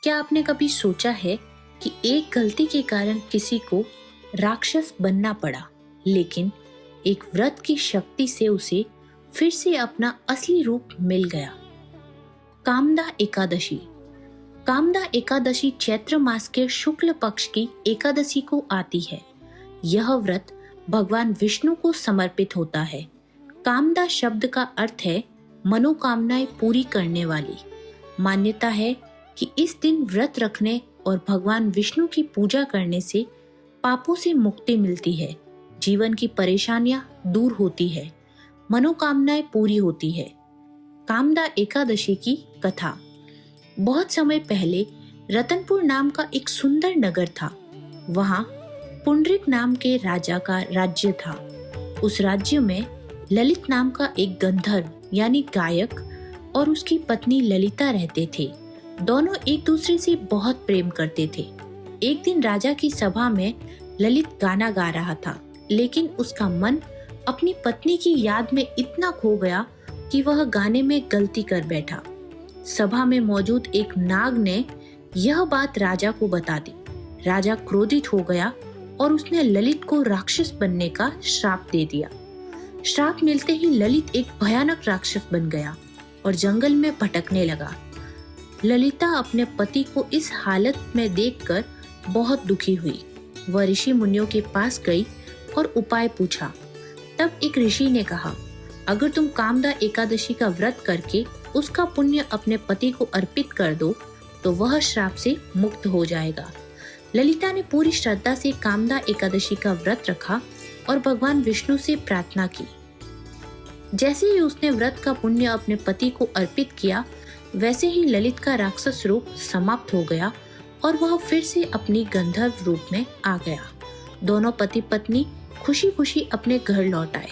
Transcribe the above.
क्या आपने कभी सोचा है कि एक गलती के कारण किसी को राक्षस बनना पड़ा, लेकिन एक व्रत की शक्ति से उसे फिर से अपना असली रूप मिल गया? कामदा एकादशी। कामदा एकादशी चैत्र मास के शुक्ल पक्ष की एकादशी को आती है। यह व्रत भगवान विष्णु को समर्पित होता है। कामदा शब्द का अर्थ है मनोकामनाएं पूरी करने वाली। मान्यता है कि इस दिन व्रत रखने और भगवान विष्णु की पूजा करने से पापों से मुक्ति मिलती है, जीवन की परेशानियां दूर होती है, मनोकामनाएं पूरी होती है। कामदा एकादशी की कथा। बहुत समय पहले रतनपुर नाम का एक सुंदर नगर था। वहां पुंडरिक नाम के राजा का राज्य था। उस राज्य में ललित नाम का एक गंधर्व यानी गायक और उसकी पत्नी ललिता रहते थे। दोनों एक दूसरे से बहुत प्रेम करते थे। एक दिन राजा की सभा में ललित गाना गा रहा था, लेकिन उसका मन अपनी पत्नी की याद में इतना खो गया कि वह गाने में गलती कर बैठा। सभा में मौजूद एक नाग ने यह बात राजा को बता दी। राजा क्रोधित हो गया और उसने ललित को राक्षस बनने का श्राप दे दिया। श्राप मिलते ही ललित एक भयानक राक्षस बन गया और जंगल में भटकने लगा। ललिता अपने पति को इस हालत में देखकर बहुत दुखी हुई। वह ऋषि मुनियों के पास गई और उपाय पूछा। तब एक ऋषि ने कहा, अगर तुम कामदा एकादशी का व्रत करके उसका पुण्य अपने पति को अर्पित कर दो तो वह श्राप से मुक्त हो जाएगा। ललिता ने पूरी श्रद्धा से कामदा एकादशी का व्रत रखा और भगवान विष्णु से प्रार्थना की। जैसे ही उसने व्रत का पुण्य अपने पति को अर्पित किया, वैसे ही ललित का राक्षस रूप समाप्त हो गया और वह फिर से अपनी गंधर्व रूप में आ गया। दोनों पति पत्नी खुशी खुशी अपने घर लौट आए।